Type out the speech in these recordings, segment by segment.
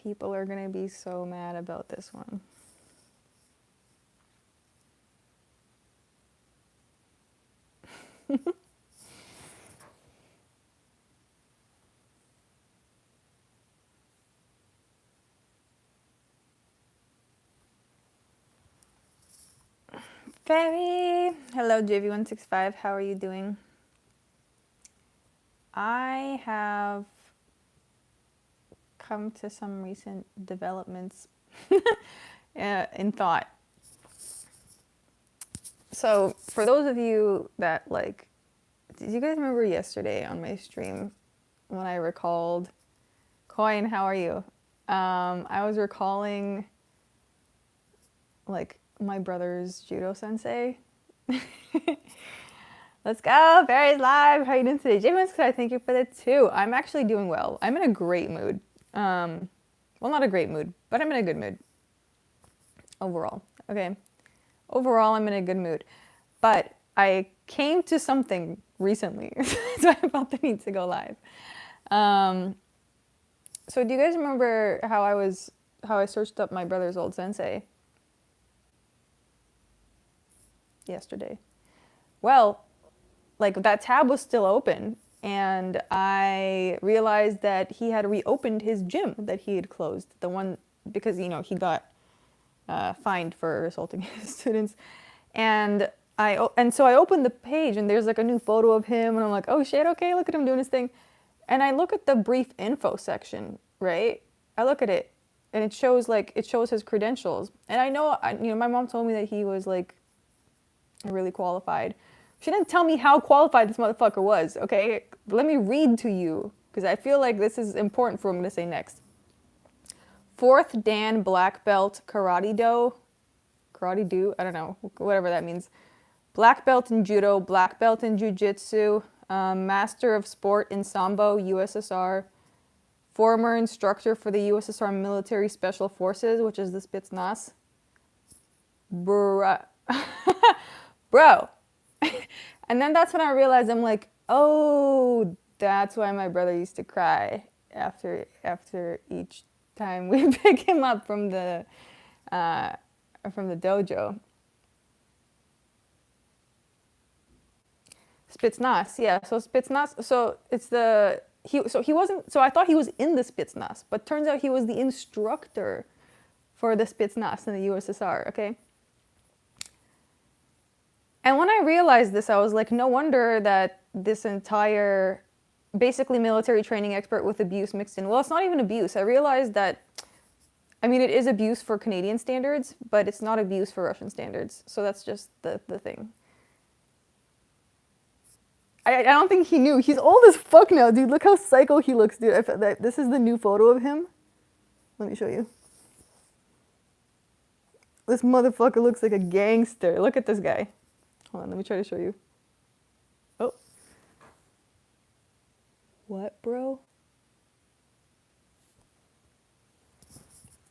People are gonna be so mad about this one. Fairy! Hello, JV165. How are you doing? I have come to some recent developments in thought. So, for those of you that did you guys remember yesterday on my stream when I recalled, Coin, how are you? I was recalling my brother's judo sensei. Let's go, Barry's live. How are you doing today? James, I thank you for the 2. I'm actually doing well. I'm in a great mood. Well, not a great mood, but I'm in a good mood. Overall, okay. Overall, I'm in a good mood. But I came to something recently, so I felt the need to go live. So do you guys remember how I searched up my brother's old sensei yesterday? Well, that tab was still open, and I realized that he had reopened his gym that he had closed. The one, because, he got fined for assaulting his students. And so I opened the page, and there's a new photo of him, and I'm like, oh shit, okay, look at him doing his thing. And I look at the brief info section, right? I look at it, and it shows his credentials. And I know, my mom told me that he was really qualified. She didn't tell me how qualified this motherfucker was, okay? Let me read to you, because I feel like this is important for what I'm going to say next. 4th Dan Black Belt Karate Do, I don't know, whatever that means. Black Belt in Judo, Black Belt in Jiu-Jitsu, Master of Sport in Sambo, USSR, former instructor for the USSR Military Special Forces, which is the Spetsnaz. Bro. And then that's when I realized, I'm like, oh, that's why my brother used to cry after each time we pick him up from the dojo. Spetsnaz, yeah. So Spetsnaz, so it's he wasn't, so I thought he was in the Spetsnaz, but turns out he was the instructor for the Spetsnaz in the USSR, okay? And when I realized this, I was like, no wonder that this entire, basically military training expert with abuse mixed in. Well, it's not even abuse. I realized that, it is abuse for Canadian standards, but it's not abuse for Russian standards. So that's just the thing. I don't think he knew. He's old as fuck now, dude. Look how psycho he looks, dude. This is the new photo of him. Let me show you. This motherfucker looks like a gangster. Look at this guy. Hold on, let me try to show you. Oh. What, bro?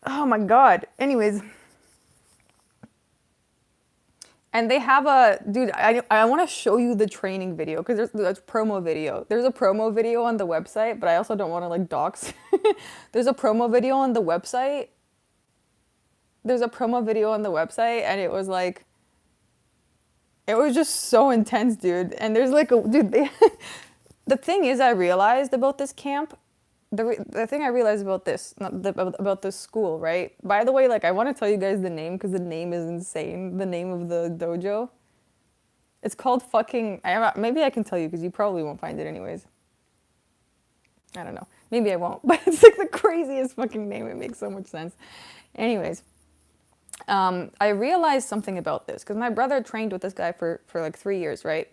Oh my god. Anyways. And they have dude, I want to show you the training video, because there's a promo video. There's a promo video on the website, but I also don't want to dox. There's a promo video on the website. And it was it was just so intense, dude. And there's dude, the thing is, I realized about this camp, the thing I realized about this, about this school, right? By the way, I want to tell you guys the name, because the name is insane. The name of the dojo. It's called maybe I can tell you, because you probably won't find it anyways. I don't know. Maybe I won't, but it's the craziest fucking name. It makes so much sense. Anyways. I realized something about this, because my brother trained with this guy for 3 years, right?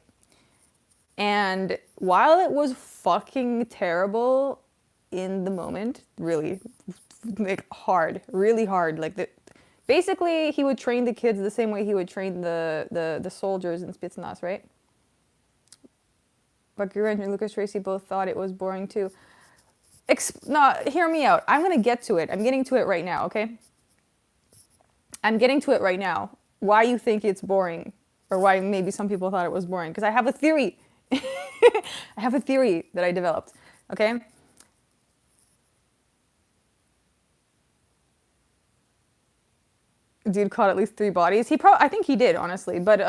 And while it was fucking terrible in the moment, really, hard, really hard, basically he would train the kids the same way he would train the soldiers in Spetsnaz, right? But Guru and Lucas Tracy both thought it was boring too. No, hear me out. I'm gonna get to it. I'm getting to it right now, okay? I'm getting to it right now. Why you think it's boring, or why maybe some people thought it was boring, because I have a theory. I have a theory that I developed, okay? Dude caught at least 3 bodies. I think he did, honestly, but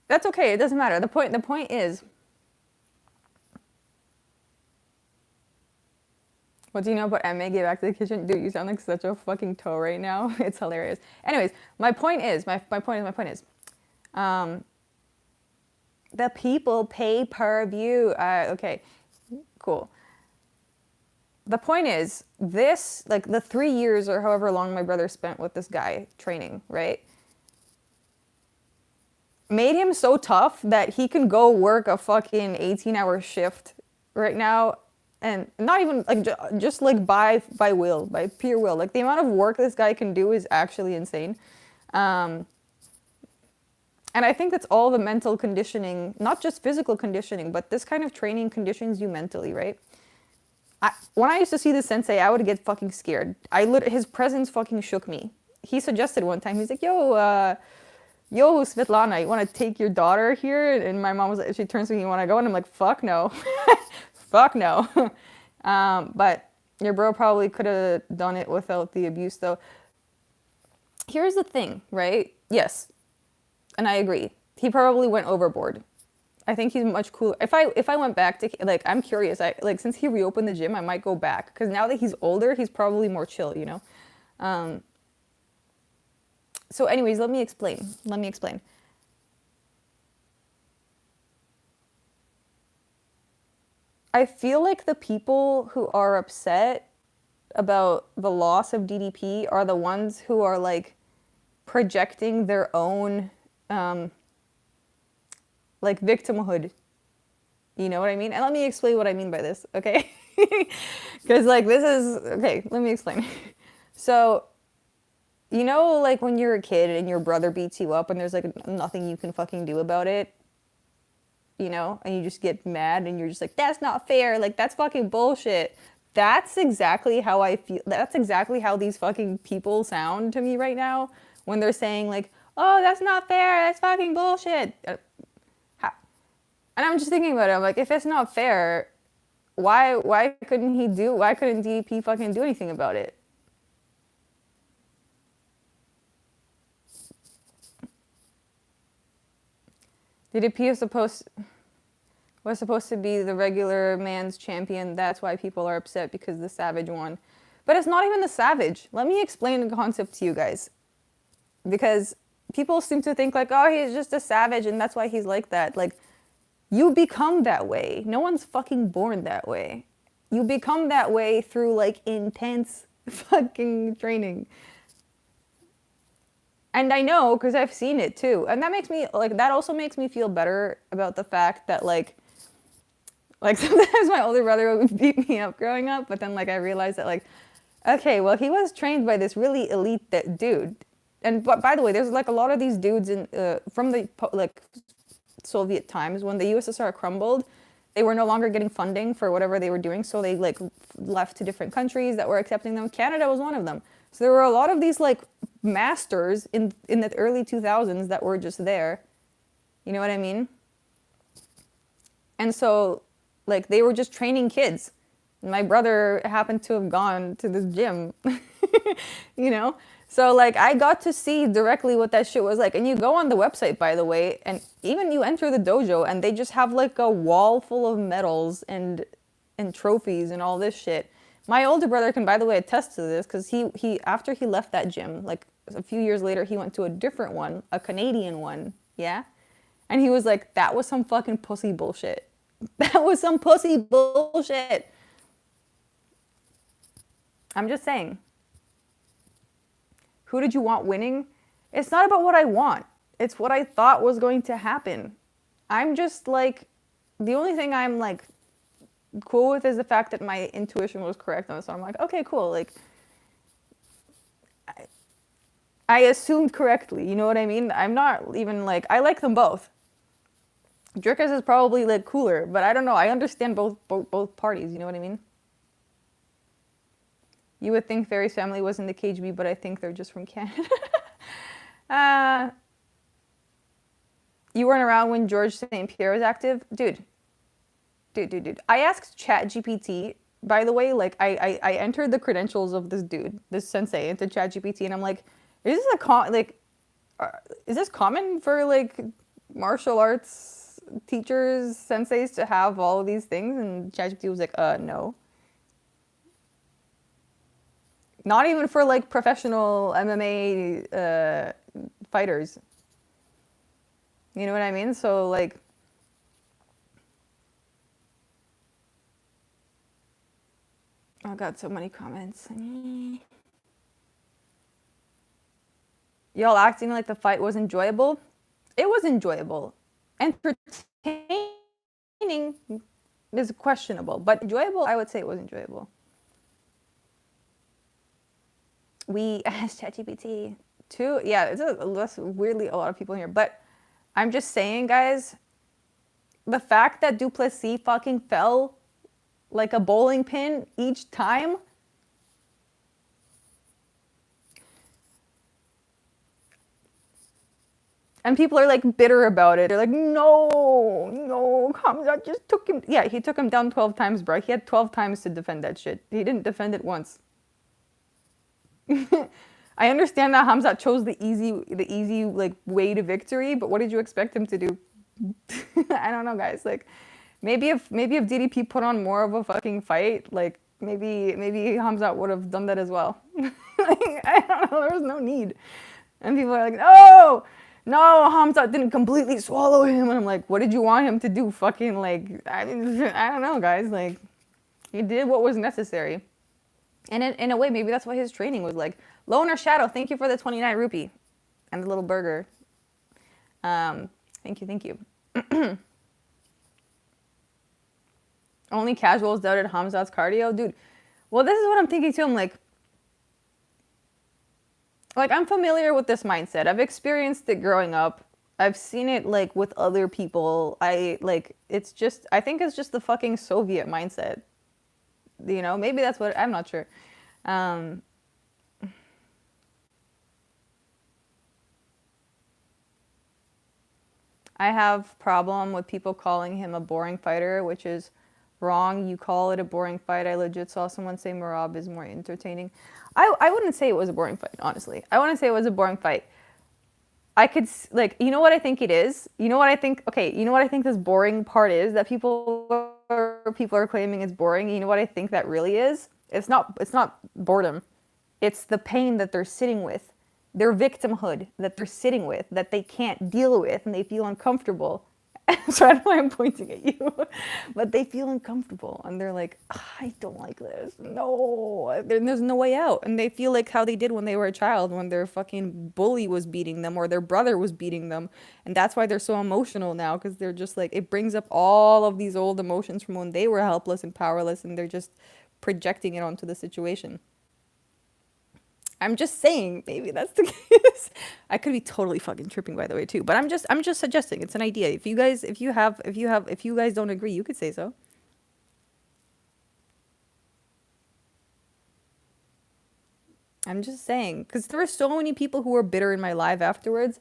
that's okay. It doesn't matter. The point is, what do you know about Emma? Get back to the kitchen. Dude, you sound like such a fucking toe right now. It's hilarious. Anyways, my point is, the people pay per view. Okay, cool. The point is, this, like the 3 years or however long my brother spent with this guy training, right? Made him so tough that he can go work a fucking 18-hour shift right now, and not even like just like by will, by pure will. Like the amount of work this guy can do is actually insane. And I think that's all the mental conditioning, not just physical conditioning, but this kind of training conditions you mentally, right? When I used to see the sensei, I would get fucking scared. His presence fucking shook me. He suggested one time, he's like, yo, Svetlana, you want to take your daughter here? And my mom was like, she turns to me, you want to go? And I'm like, fuck no. Fuck no. But your bro probably could have done it without the abuse, though. Here's the thing, right? Yes. And I agree. He probably went overboard. I think he's much cooler. If I went back to, like, I'm curious. Since he reopened the gym, I might go back. Because now that he's older, he's probably more chill, you know? So anyways, let me explain. I feel like the people who are upset about the loss of DDP are the ones who are, like, projecting their own, like, victimhood. You know what I mean? And let me explain what I mean by this, okay? Because, like, this is... Okay, let me explain. So, you know, like, when you're a kid and your brother beats you up and there's, like, nothing you can fucking do about it? You know? And you just get mad and you're just like, that's not fair. Like, that's fucking bullshit. That's exactly how I feel. That's exactly how these fucking people sound to me right now. When they're saying, like, oh, that's not fair. That's fucking bullshit. And I'm just thinking about it. I'm like, if it's not fair, why couldn't DDP fucking do anything about it? DDP was supposed to be the regular man's champion. That's why people are upset, because the Savage won. But it's not even the Savage. Let me explain the concept to you guys. Because people seem to think like, oh, he's just a Savage and that's why he's like that. Like, you become that way. No one's fucking born that way. You become that way through, like, intense fucking training. And I know, because I've seen it too. And that makes me, like, that also makes me feel better about the fact that, like sometimes my older brother would beat me up growing up, but then, like, I realized that, like, okay, well, he was trained by this really elite dude. And by the way, there's, like, a lot of these dudes from the, like, Soviet times, when the USSR crumbled, they were no longer getting funding for whatever they were doing, so they, like, left to different countries that were accepting them. Canada was one of them. So there were a lot of these, like, masters in the early 2000s that were just there. You know what I mean? And so, like, they were just training kids. My brother happened to have gone to this gym, you know? So, like, I got to see directly what that shit was like. And you go on the website, by the way, and even you enter the dojo, and they just have, like, a wall full of medals and trophies and all this shit. My older brother can, by the way, attest to this, because he after he left that gym, like, a few years later, he went to a different one, a Canadian one, yeah? And he was like, that was some fucking pussy bullshit. That was some pussy bullshit. I'm just saying. Who did you want winning? It's not about what I want. It's what I thought was going to happen. I'm just, like, the only thing I'm, like, cool with is the fact that my intuition was correct on this. So I'm like, okay, cool. Like, I assumed correctly. You know what I mean? I'm not even, like, I like them both. Jerkis is probably, like, cooler, but I don't know. I understand both parties. You know what I mean? You would think Fairy's family was in the KGB, but I think they're just from Canada. You weren't around when George St. Pierre was active? Dude. I asked ChatGPT, by the way, like, I entered the credentials of this dude, this sensei, into ChatGPT, and I'm like, Is this is this common for like martial arts teachers, senseis to have all of these things? And ChatGPT was like, no. Not even for like professional MMA fighters. You know what I mean? So like, I got so many comments. Y'all acting like the fight was enjoyable. It was enjoyable. Entertaining is questionable, but enjoyable, I would say it was enjoyable. We asked ChatGPT too. Yeah, that's weirdly a lot of people in here. But I'm just saying, guys, the fact that Duplessis fucking fell like a bowling pin each time. And people are like bitter about it. They're like, no, Hamza just took him. Yeah, he took him down 12 times, bro. He had 12 times to defend that shit. He didn't defend it once. I understand that Hamza chose the easy like way to victory, but what did you expect him to do? I don't know, guys. Like, maybe if DDP put on more of a fucking fight, like maybe Hamza would have done that as well. Like, I don't know. There was no need. And people are like, no, Hamza didn't completely swallow him. And I'm like, what did you want him to do? Fucking like, I don't know, guys. Like, he did what was necessary. And in a way, maybe that's why his training was like, Loner Shadow, thank you for the 29 rupee and the little burger. Thank you. Only casuals doubted Hamza's cardio? Dude, well, this is what I'm thinking too. I'm like, I'm familiar with this mindset. I've experienced it growing up. I've seen it like with other people. I think it's just the fucking Soviet mindset. You know, maybe that's what, I'm not sure. I have problem with people calling him a boring fighter, which is wrong. You call it a boring fight. I legit saw someone say Merab is more entertaining. I wouldn't say it was a boring fight, honestly. I wouldn't say it was a boring fight. I could, like, you know what I think it is? You know what I think? Okay, you know what I think this boring part is that people are claiming it's boring? You know what I think that really is? It's not boredom. It's the pain that they're sitting with. Their victimhood that they're sitting with, that they can't deal with, and they feel uncomfortable. So I don't know why I'm pointing at you, but they feel uncomfortable, and they're like, I don't like this. No, there's no way out. And they feel like how they did when they were a child, when their fucking bully was beating them or their brother was beating them. And that's why they're so emotional now, because they're just like, it brings up all of these old emotions from when they were helpless and powerless, and they're just projecting it onto the situation. I'm just saying, maybe that's the case. I could be totally fucking tripping, by the way, too. But I'm just suggesting. It's an idea. If you guys don't agree, you could say so. I'm just saying, because there were so many people who were bitter in my live afterwards,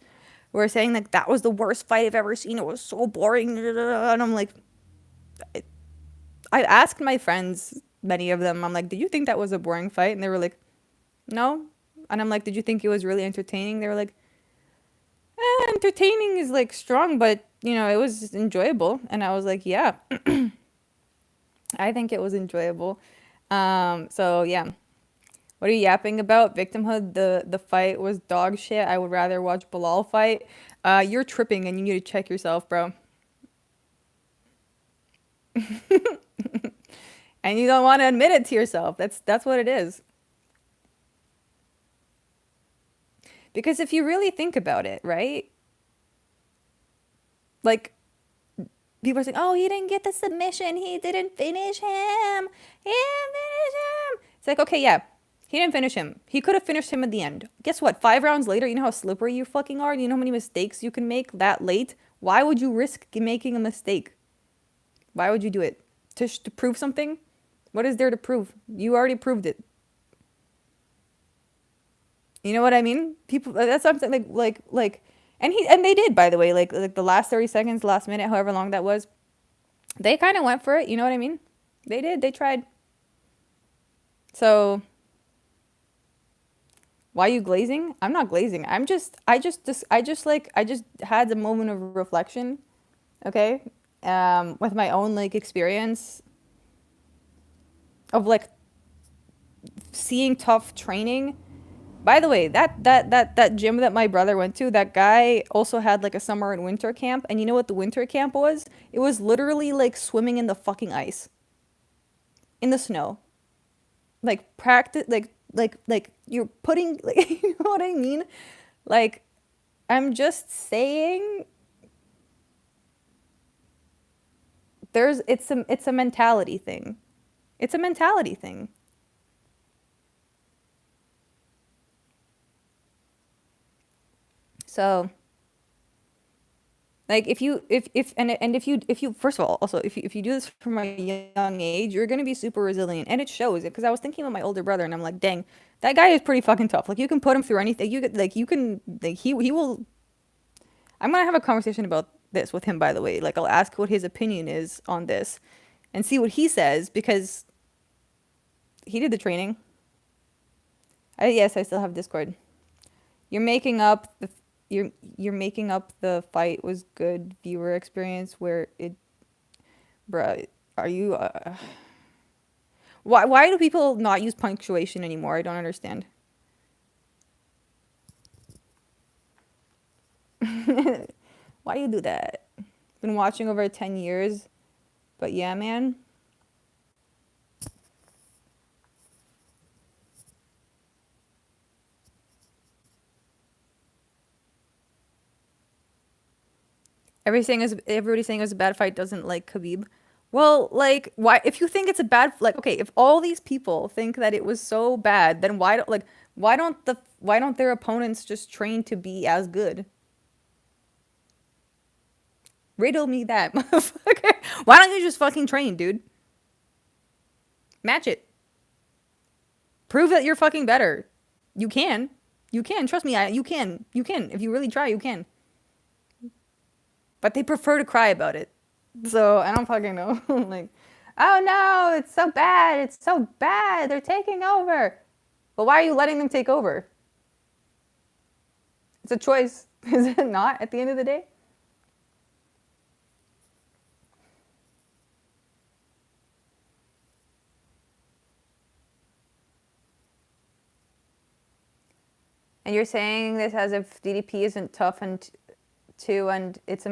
who were saying like that was the worst fight I've ever seen. It was so boring, and I'm like, I asked my friends, many of them, I'm like, did you think that was a boring fight? And they were like, no. And I'm like, did you think it was really entertaining? They were like, entertaining is like strong, but you know, it was enjoyable. And I was like, yeah, I think it was enjoyable. So yeah. What are you yapping about? Victimhood, the fight was dog shit. I would rather watch Bilal fight. You're tripping and you need to check yourself, bro. And you don't want to admit it to yourself. That's what it is. Because if you really think about it, right? Like, people are saying, oh, he didn't get the submission. He didn't finish him. He didn't finish him. It's like, okay, yeah, he didn't finish him. He could have finished him at the end. Guess what? 5 rounds later, you know how slippery you fucking are? You know how many mistakes you can make that late? Why would you risk making a mistake? Why would you do it? To prove something? What is there to prove? You already proved it. You know what I mean? People, that's something like, and they did, by the way, like the last 30 seconds, last minute, however long that was, they kind of went for it. You know what I mean? They did. They tried. So Why are you glazing? I'm not glazing. I just had a moment of reflection, okay? With my own like experience of like seeing tough training. By the way, that gym that my brother went to, that guy also had like a summer and winter camp, and you know what the winter camp was? It was literally like swimming in the fucking ice, in the snow. Like practice like you're putting like you know what I mean? Like I'm just saying it's a mentality thing. It's a mentality thing. So like if you first of all also if you do this from a young age, you're gonna be super resilient, and it shows it. Because I was thinking about my older brother, and I'm like, dang, that guy is pretty fucking tough. Like you can put him through anything. You can like he will. I'm gonna have a conversation about this with him. By the way, like I'll ask what his opinion is on this, and see what he says because he did the training. Yes, I still have Discord. You're making up the you're making up the fight was good viewer experience where it bruh, are you why do people not use punctuation anymore? I don't understand. Why you do that? Been watching over 10 years, but yeah, man. Everybody's saying it's a bad fight doesn't like Khabib. Well, like why if you think it's a bad like okay, if all these people think that it was so bad, then why don't their opponents just train to be as good? Riddle me that, motherfucker. Why don't you just fucking train, dude? Match it. Prove that you're fucking better. You can. You can. Trust me, you can. You can. If you really try, you can. But they prefer to cry about it. So I don't fucking know. Like, oh no, it's so bad. It's so bad. They're taking over. But why are you letting them take over? It's a choice, is it not, at the end of the day? And you're saying this as if DDP isn't tough and too, and it's a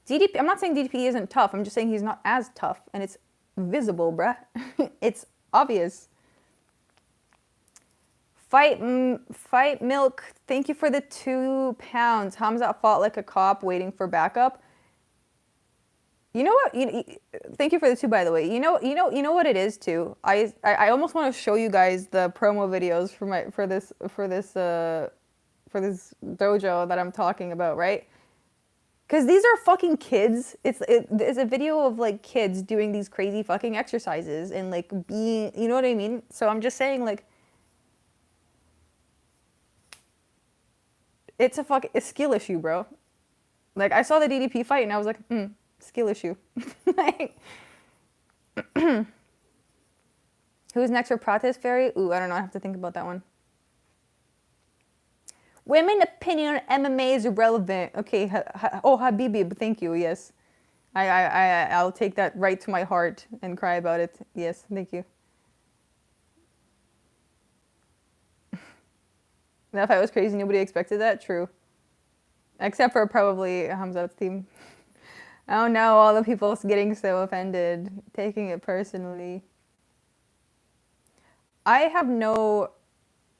DDP. I'm not saying DDP isn't tough. I'm just saying he's not as tough, and it's visible, bruh. It's obvious. Fight milk. Thank you for the £2. Hamza fought like a cop waiting for backup. You know what? Thank you for the two, by the way. You know what it is too. I almost want to show you guys the promo videos for this dojo that I'm talking about, right? Because these are fucking kids. It's a video of like kids doing these crazy fucking exercises and like being, you know what I mean? So I'm just saying like it's a skill issue, bro. Like I saw the DDP fight and I was like, skill issue. Like, who's next for Protest Fairy? Ooh, I don't know. I have to think about that one. Women opinion on MMA is irrelevant. Okay, Habibi, thank you. Yes, I'll take that right to my heart and cry about it. Yes, thank you. That fight was crazy. Nobody expected that. True, except for probably Hamza's team. Oh no, all the people getting so offended, taking it personally. I have no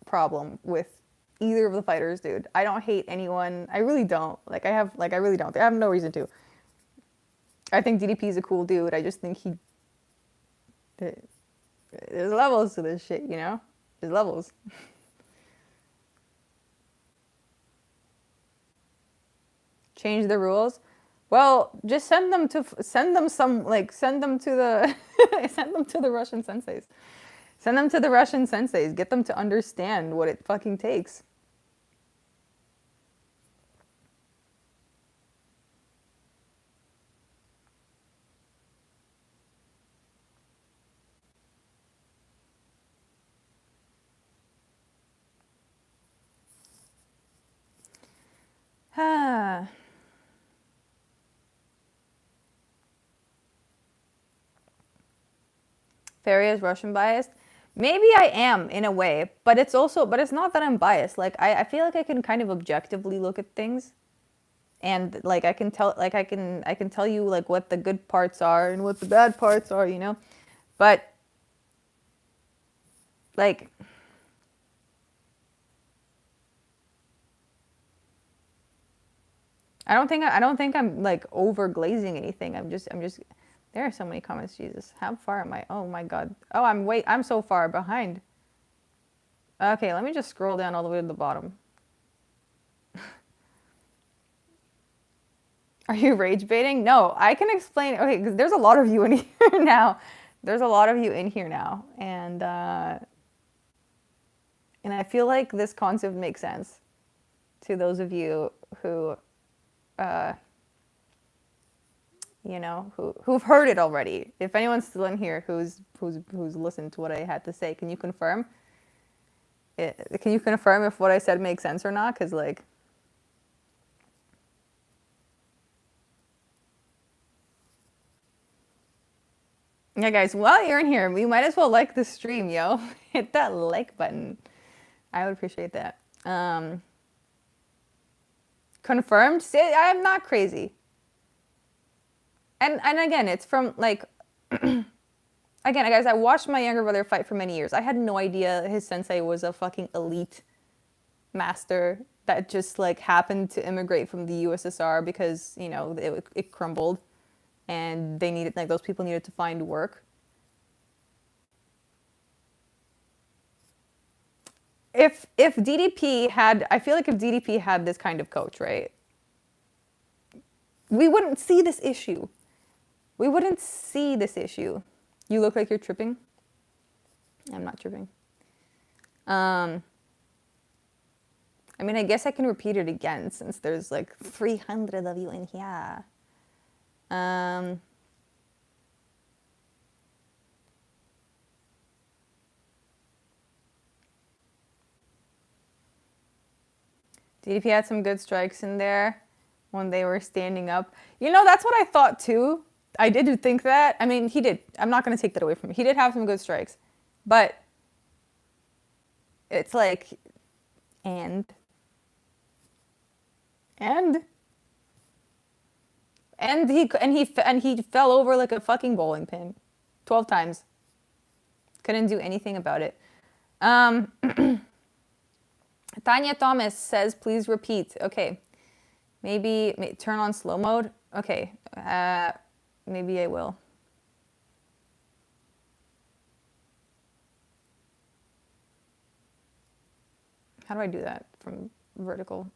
problem with either of the fighters, dude. I don't hate anyone. I really don't. I really don't. I have no reason to. I think DDP is a cool dude. I just think there's levels to this shit, you know? There's levels. Change the rules. Well, just send them to the send them to the Russian senseis. Send them to the Russian senseis. Get them to understand what it fucking takes. Fairy is Russian biased. Maybe I am in a way, but it's not that I'm biased. Like I feel like I can kind of objectively look at things, and like I can tell, like I can tell you like what the good parts are and what the bad parts are, you know. But like I don't think I'm like over glazing anything. I'm just there are so many comments, Jesus. How far am I? Oh my god. Oh, I'm so far behind. Okay, let me just scroll down all the way to the bottom. Are you rage baiting? No, I can explain. Okay, because there's a lot of you in here now. There's a lot of you in here now, and I feel like this concept makes sense to those of you who, you know, who've heard it already. If anyone's still in here who's listened to what I had to say, can you confirm? Can you confirm if what I said makes sense or not? Because like. Yeah, guys, while you're in here, we might as well like the stream, yo. Hit that like button. I would appreciate that. Confirmed? Say, I'm not crazy. And again, it's from like, again, guys, I watched my younger brother fight for many years. I had no idea his sensei was a fucking elite master that just like happened to immigrate from the USSR because, you know, it crumbled. And they needed, like, those people needed to find work. If DDP had, I feel like if DDP had this kind of coach, right, we wouldn't see this issue. We wouldn't see this issue. You look like you're tripping. I'm not tripping. I mean, I guess I can repeat it again since there's like 300 of you in here. DDP had some good strikes in there when they were standing up. You know, that's what I thought too. I did think that. I mean, he did. I'm not going to take that away from him. He did have some good strikes. But it's like, and he fell over like a fucking bowling pin 12 times. Couldn't do anything about it. Tanya Thomas says, please repeat. Okay. Maybe turn on slow mode. Okay. Maybe I will. How do I do that from vertical?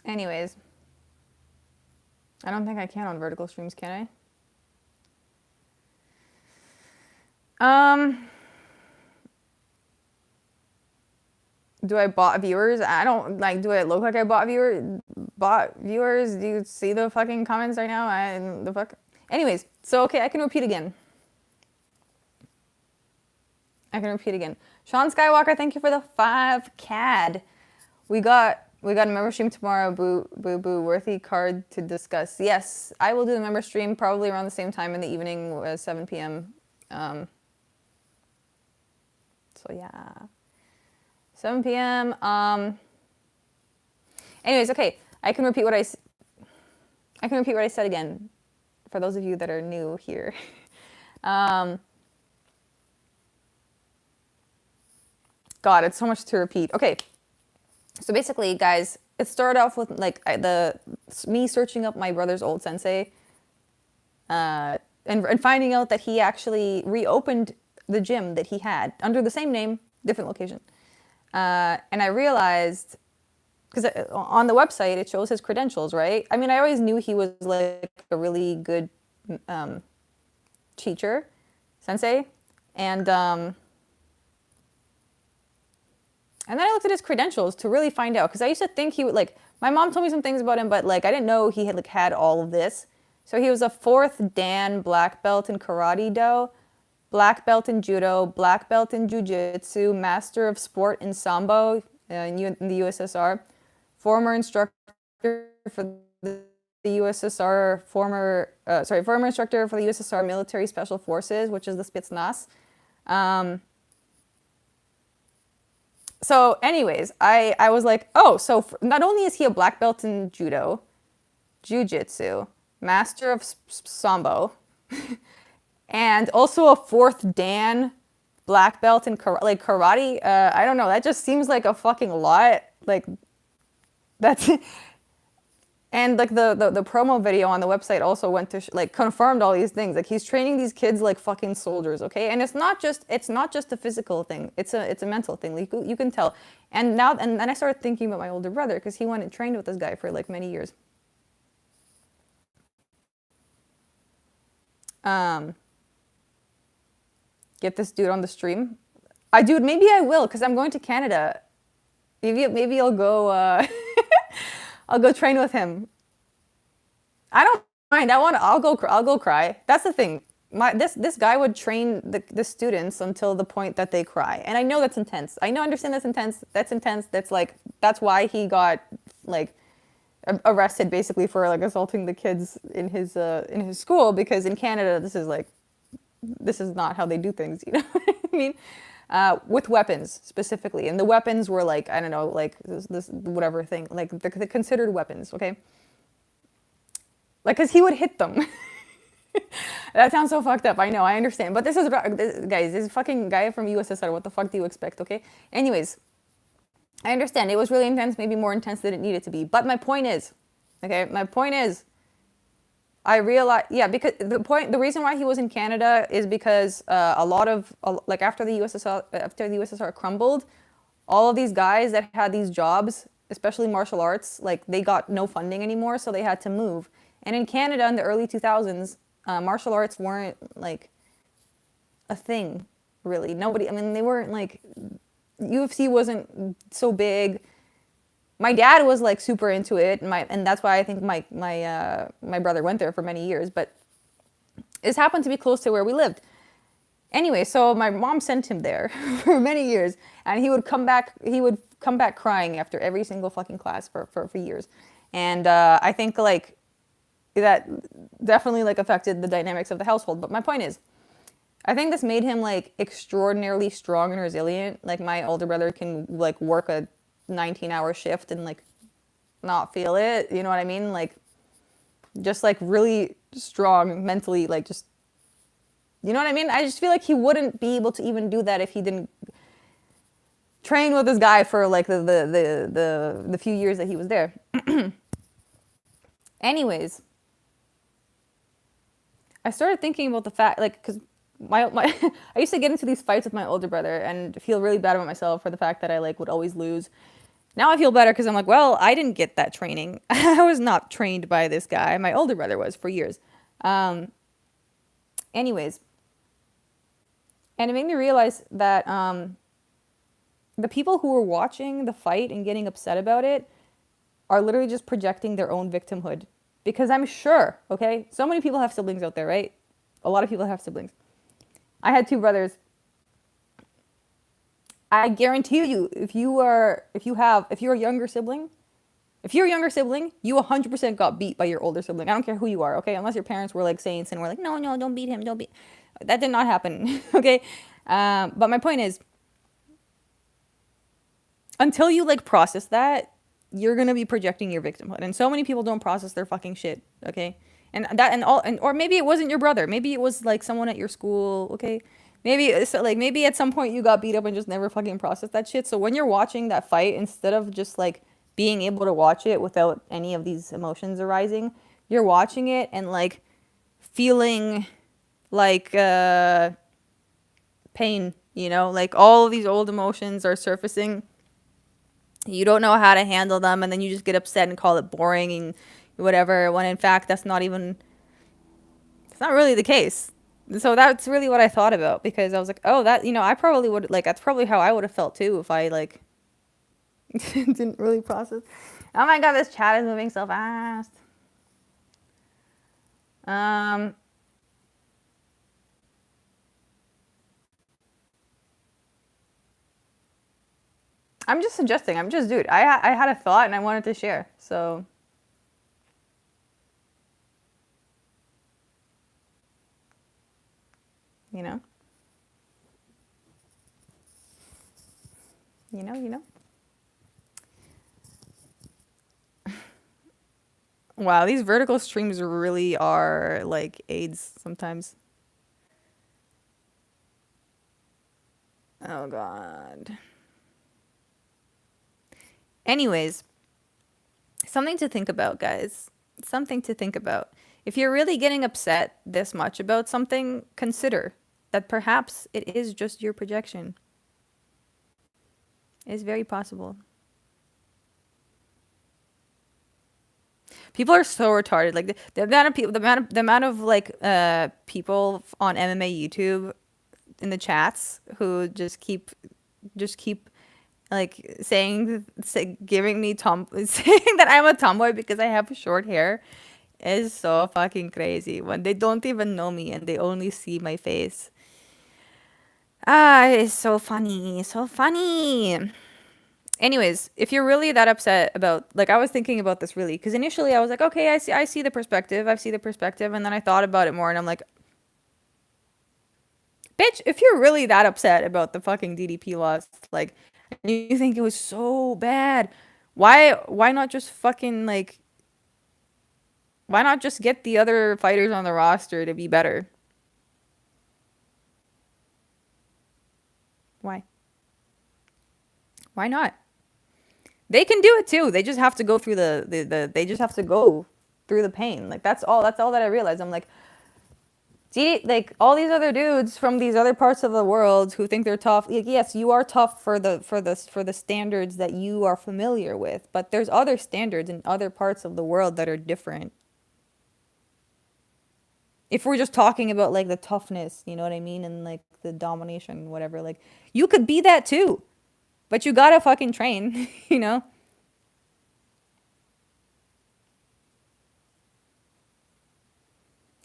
Anyways, I don't think I can on vertical streams, can I? Do I bot viewers? I don't, like, do I look like I bot viewers? Do you see the fucking comments right now? The fuck? Anyways, so okay, I can repeat again. Sean Skywalker, thank you for the 5 CAD. We got a member stream tomorrow. Boo, worthy card to discuss. Yes, I will do the member stream probably around the same time in the evening, 7 p.m. So yeah, 7 p.m. Anyways, okay, I can repeat what I said again for those of you that are new here. God, it's so much to repeat. Okay. So basically, guys, it started off with like me searching up my brother's old sensei, and finding out that he actually reopened the gym that he had under the same name, different location. And I realized, because on the website it shows his credentials, right? I mean, I always knew he was like a really good teacher, sensei, and then I looked at his credentials to really find out, because I used to think he would, like, my mom told me some things about him, but like I didn't know he had like had all of this. So he was a fourth Dan black belt in karate do, black belt in judo, black belt in jiu-jitsu, master of sport in sambo in the USSR, former instructor for the USSR, former instructor for the USSR Military Special Forces, which is the Spetsnaz. So anyways, I was like, oh, so not only is he a black belt in judo, jiu-jitsu, master of sambo, and also a fourth Dan black belt in karate. I don't know. That just seems like a fucking lot. Like that's and like the promo video on the website also went to like confirmed all these things. Like he's training these kids like fucking soldiers, okay? And it's not just a physical thing. It's a mental thing. Like you can tell. And then I started thinking about my older brother because he went and trained with this guy for like many years. Get this dude on the stream. Dude, maybe I will because I'm going to Canada. Maybe I'll go. I'll go train with him. I don't mind. I'll go cry. That's the thing. This guy would train the students until the point that they cry, and I know that's intense. I understand that's intense. That's intense. That's why he got like arrested basically for like assaulting the kids in his school, because in Canada this is not how they do things. You know what I mean? With weapons specifically, and the weapons were like, I don't know, like this whatever thing, like the considered weapons, okay? Like, cause he would hit them. That sounds so fucked up. I know, I understand, but this is fucking guy from USSR. What the fuck do you expect? Okay. Anyways, I understand it was really intense, maybe more intense than it needed to be. But my point is, I realized, yeah, because the reason why he was in Canada is because like after the USSR crumbled, all of these guys that had these jobs, especially martial arts, like they got no funding anymore, so they had to move. And in Canada in the early 2000s, martial arts weren't like a thing, really. They weren't like, UFC wasn't so big. My dad was like super into it, and that's why I think my brother went there for many years. But this happened to be close to where we lived. Anyway, so my mom sent him there for many years, and he would come back. He would come back crying after every single fucking class for years, and I think like that definitely like affected the dynamics of the household. But my point is, I think this made him like extraordinarily strong and resilient. Like my older brother can like work a 19-hour shift and like not feel it, you know what I mean? Like just like really strong mentally, like just, you know what I mean? I just feel like he wouldn't be able to even do that if he didn't train with this guy for like the few years that he was there. Anyways, I started thinking about the fact, like, because my I used to get into these fights with my older brother and feel really bad about myself for the fact that I like would always lose. Now I feel better because I'm like, well, I didn't get that training. I was not trained by this guy. My older brother was for years. Anyways, and it made me realize that the people who were watching the fight and getting upset about it are literally just projecting their own victimhood. Because I'm sure, okay, so many people have siblings out there, right? A lot of people have siblings. I had two brothers. I guarantee you, if you're a younger sibling, you 100% got beat by your older sibling. I don't care who you are, okay? Unless your parents were like saints and were like, no, don't beat him, don't beat. That did not happen, okay? But my point is, until you like process that, you're gonna be projecting your victimhood. And so many people don't process their fucking shit, okay? Or maybe it wasn't your brother. Maybe it was like someone at your school, okay? Maybe at some point you got beat up and just never fucking processed that shit. So when you're watching that fight, instead of just like being able to watch it without any of these emotions arising, you're watching it and like feeling like pain, you know? Like all of these old emotions are surfacing. You don't know how to handle them, and then you just get upset and call it boring and whatever, when in fact it's not really the case. So that's really what I thought about, because I was like, oh, that, you know, I probably would, like, that's probably how I would have felt too if I like didn't really process. Oh my god, this chat is moving so fast. Um, I'm just suggesting. I'm just, dude. I had a thought and I wanted to share. So, you know, you know. Wow, these vertical streams really are like AIDS sometimes. Oh God. Anyways, something to think about, guys. Something to think about. If you're really getting upset this much about something, consider that perhaps it is just your projection. It's very possible. People are so retarded. Like the amount of people, the amount of like people on MMA YouTube in the chats who just keep like giving me saying that I'm a tomboy because I have short hair is so fucking crazy when they don't even know me and they only see my face. Ah, it's so funny, so funny. Anyways, if you're really that upset about, like, I was thinking about this really because initially I was like, okay, I see the perspective, and then I thought about it more, and I'm like, bitch, if you're really that upset about the fucking DDP loss, like, and you think it was so bad, why not just fucking like, why not just get the other fighters on the roster to be better? Why? Why not? They can do it too. They just have to go through they just have to go through the pain. Like that's all that I realized. I'm like, see, like all these other dudes from these other parts of the world who think they're tough. Like, yes, you are tough for the standards that you are familiar with, but there's other standards in other parts of the world that are different. If we're just talking about like the toughness, you know what I mean, and like the domination, whatever, like you could be that too, but you gotta fucking train, you know?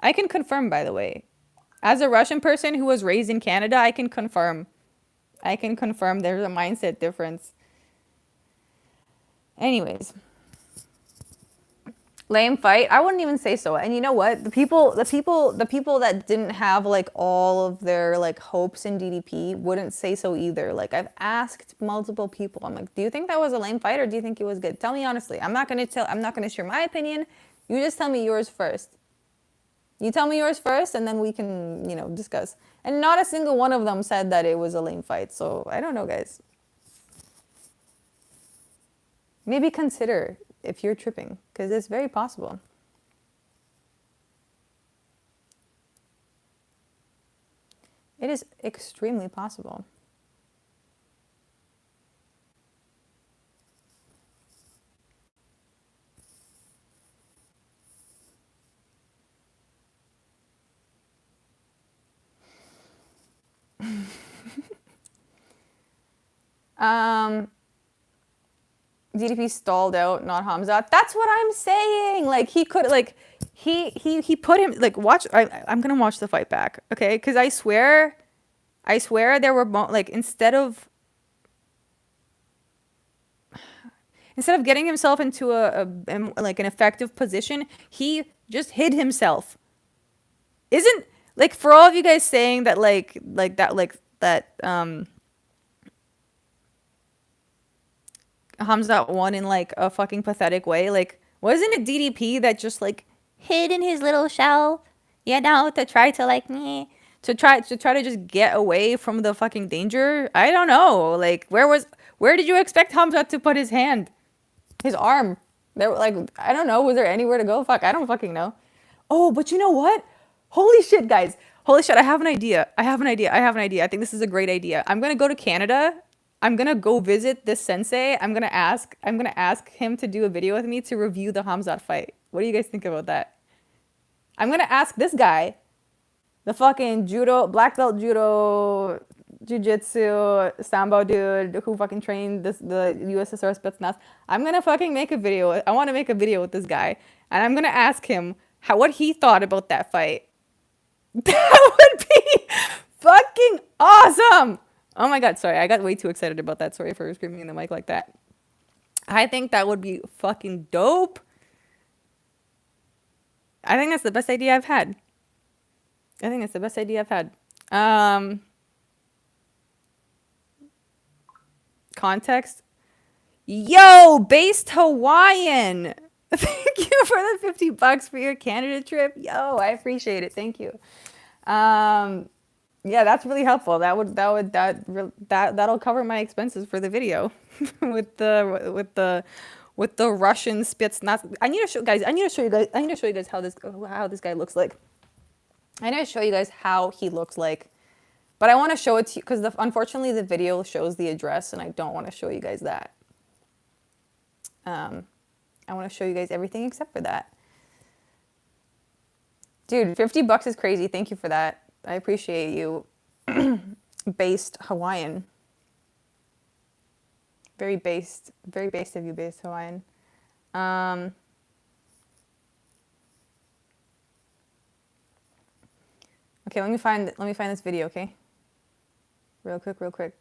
I can confirm, by the way. As a Russian person who was raised in Canada, I can confirm. I can confirm there's a mindset difference. Anyways, lame fight. I wouldn't even say so. And you know what? The people that didn't have like all of their like hopes in DDP wouldn't say so either. Like I've asked multiple people. I'm like, "Do you think that was a lame fight or do you think it was good? Tell me honestly. I'm not going to share my opinion. You just tell me yours first." You tell me yours first, and then we can, discuss. And not a single one of them said that it was a lame fight. So I don't know, guys. Maybe consider if you're tripping, because it's very possible. It is extremely possible. Um, DDP stalled out, not Hamzat. That's what I'm saying. Like he could, like he put him, like, watch. I'm gonna watch the fight back, okay? Because I swear there were like instead of getting himself into like an effective position, he just hid himself. Isn't, like, for all of you guys saying that that Hamza won in like a fucking pathetic way, like wasn't it DDP that just like hid in his little shell, to try to like me to just get away from the fucking danger? I don't know. Like where did you expect Hamza to put his hand? His arm. There, like, I don't know. Was there anywhere to go? Fuck, I don't fucking know. Oh, but you know what? Holy shit, guys. Holy shit, I have an idea. I think this is a great idea. I'm gonna go to Canada. I'm gonna go visit this sensei. I'm gonna ask him to do a video with me to review the Hamzat fight. What do you guys think about that? I'm gonna ask this guy, the fucking judo, black belt judo, jiu-jitsu, sambo dude who fucking trained the USSR Spetsnaz. I'm gonna fucking make a video. I want to make a video with this guy, and I'm gonna ask him what he thought about that fight. That would be fucking awesome. Oh my god, sorry. I got way too excited about that. Sorry for screaming in the mic like that. I think that would be fucking dope. I think that's the best idea I've had. I think it's the best idea I've had. Context. Yo, based Hawaiian. Thank you for the $50 for your Canada trip. Yo, I appreciate it. Thank you. Yeah, that's really helpful. That'll cover my expenses for the video with the Russian Spetsnaz. I need to show guys. I need to show you guys how this guy looks like. I need to show you guys how he looks like. But I want to show it to you because unfortunately the video shows the address and I don't want to show you guys that. I want to show you guys everything except for that. Dude, $50 is crazy. Thank you for that. I appreciate you. Based Hawaiian. Very based of you, based Hawaiian. Okay, let me find this video, okay? Real quick.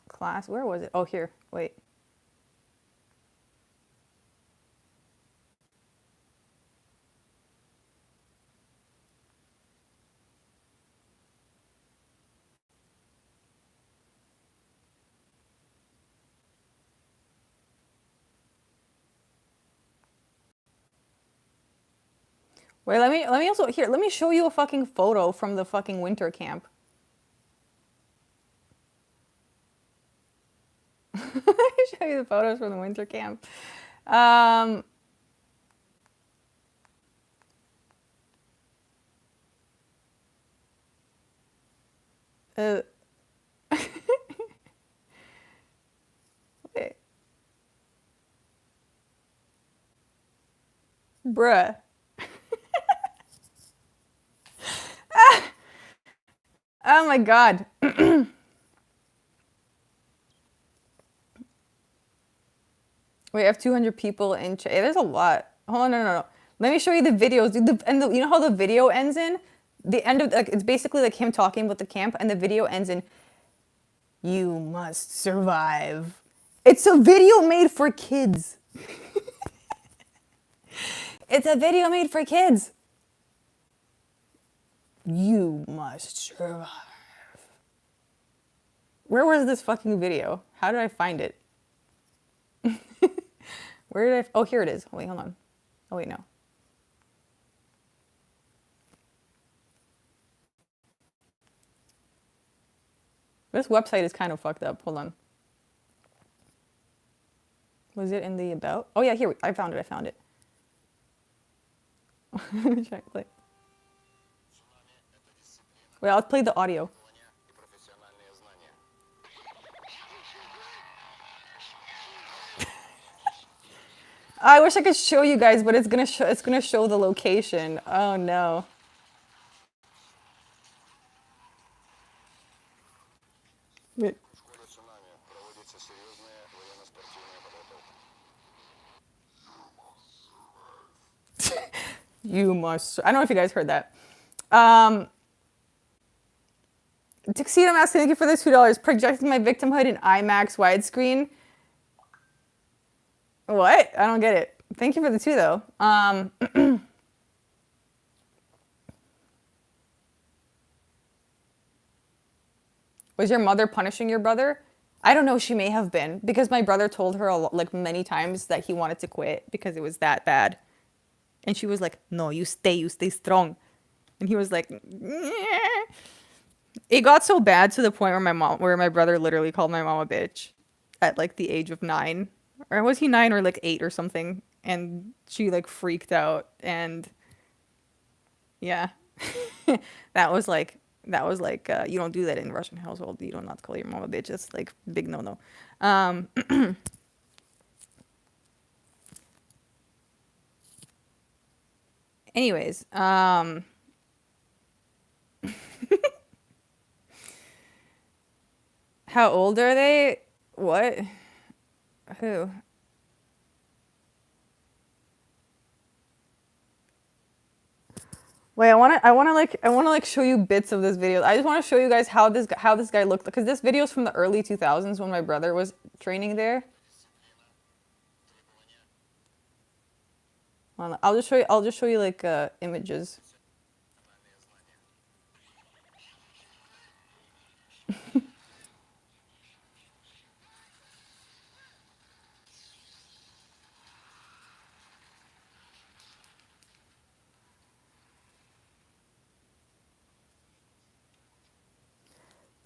Class, where was it? Oh, here. Wait. Wait, let me also here, let me show you a fucking photo from the fucking winter camp. Let me show you the photos from the winter camp. Wait. Bruh. Oh my god. Wait, I have 200 people in chat. There's a lot. Hold on, no. Let me show you the videos. Dude, you know how the video ends in? The end of, like, it's basically like him talking about the camp, and the video ends in, "You must survive." It's a video made for kids. It's a video made for kids. You must survive. Where was this fucking video? How did I find it? Where did I... Oh, here it is. Wait, hold on. Oh, wait, no. This website is kind of fucked up. Hold on. Was it in the about? Oh, yeah, here. I found it. Let me try to play. Wait, I'll play the audio. I wish I could show you guys, but it's gonna show the location. Oh no. Wait. You must. I don't know if you guys heard that. Tuxedo Mask, thank you for the $2. Projecting my Victimhood in IMAX widescreen. What? I don't get it. Thank you for the 2 though. Was your mother punishing your brother? I don't know. She may have been, because my brother told her like many times that he wanted to quit because it was that bad, and she was like, "No, you stay strong," and he was like, "Nyeh." It got so bad to the point where my brother literally called my mom a bitch at like the age of 9, or was he 9 or like 8 or something, and she like freaked out, and yeah, that was like you don't do that in Russian household. You don't not call your mom a bitch. That's like big no. Anyways, how old are they? What? Who? Wait, I want to show you bits of this video. I just want to show you guys how this guy looked, because this video is from the early 2000s when my brother was training there. I'll just show you like images.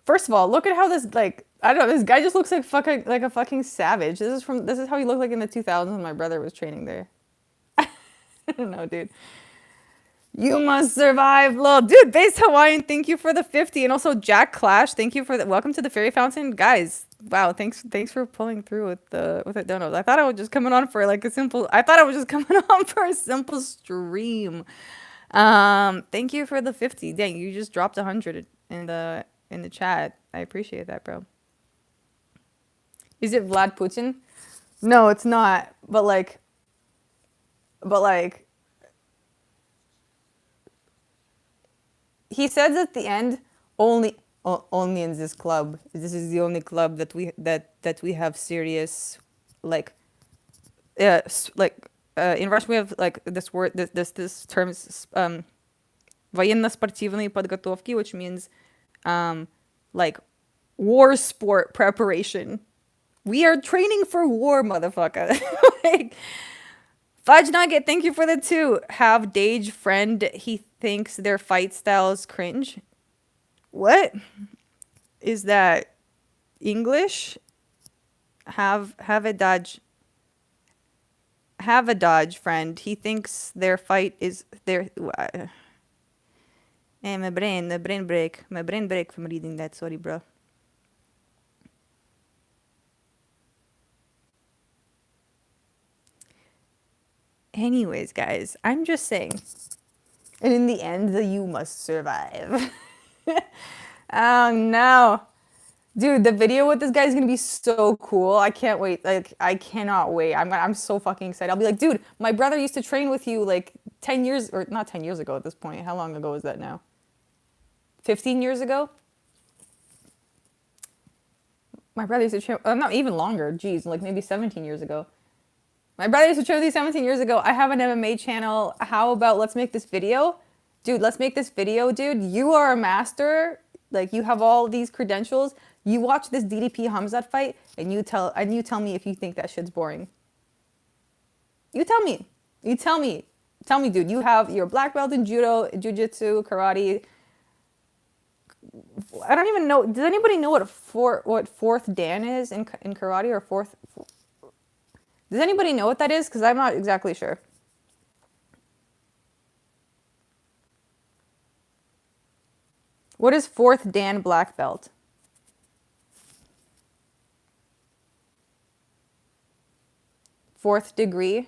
First of all, look at how this, like, I don't know, this guy just looks like a fucking savage. This is how he looked like in the 2000s when my brother was training there. I don't know, dude. You must survive, lol. Dude, Based Hawaiian, thank you for the 50. And also Jack Clash, thank you for the welcome to the Fairy Fountain. Guys, wow, thanks for pulling through with the donos. I thought I was just coming on for like a simple I thought I was just coming on for a simple stream. Thank you for the 50. Dang, you just dropped 100 in the chat. I appreciate that, bro. Is it Vlad Putin? No, it's not. But like he says at the end, only in this club. This is the only club that we have serious, like, in Russian we have like this word, this term is военно-спортивные подготовки, which means like war sport preparation. We are training for war, motherfucker. Like, Fudge Nugget, thank you for the 2. Have Dage friend, he thinks their fight styles cringe. What? Is that English? Have a dodge friend. He thinks their fight is their my brain break from reading that. Sorry, bro. Anyways, guys, I'm just saying. And in the end, you must survive. Oh no. Dude, the video with this guy is gonna be so cool. I can't wait. Like, I cannot wait. I'm so fucking excited. I'll be like, dude, my brother used to train with you like 10 years, or not 10 years ago at this point. How long ago is that now? 15 years ago? My brother used to train, not even longer. Jeez, like maybe 17 years ago. My brother used to train with you 17 years ago. I have an MMA channel. How about let's make this video? Dude, let's make this video, dude. You are a master. Like, you have all these credentials. You watch this DDP Hamzat fight, and you tell me if you think that shit's boring. You tell me. You tell me. Tell me, dude. You're a black belt in judo, jiu-jitsu, karate. I don't even know. Does anybody know what fourth dan is in karate, or fourth? Does anybody know what that is? Because I'm not exactly sure. What is fourth dan black belt? Fourth degree?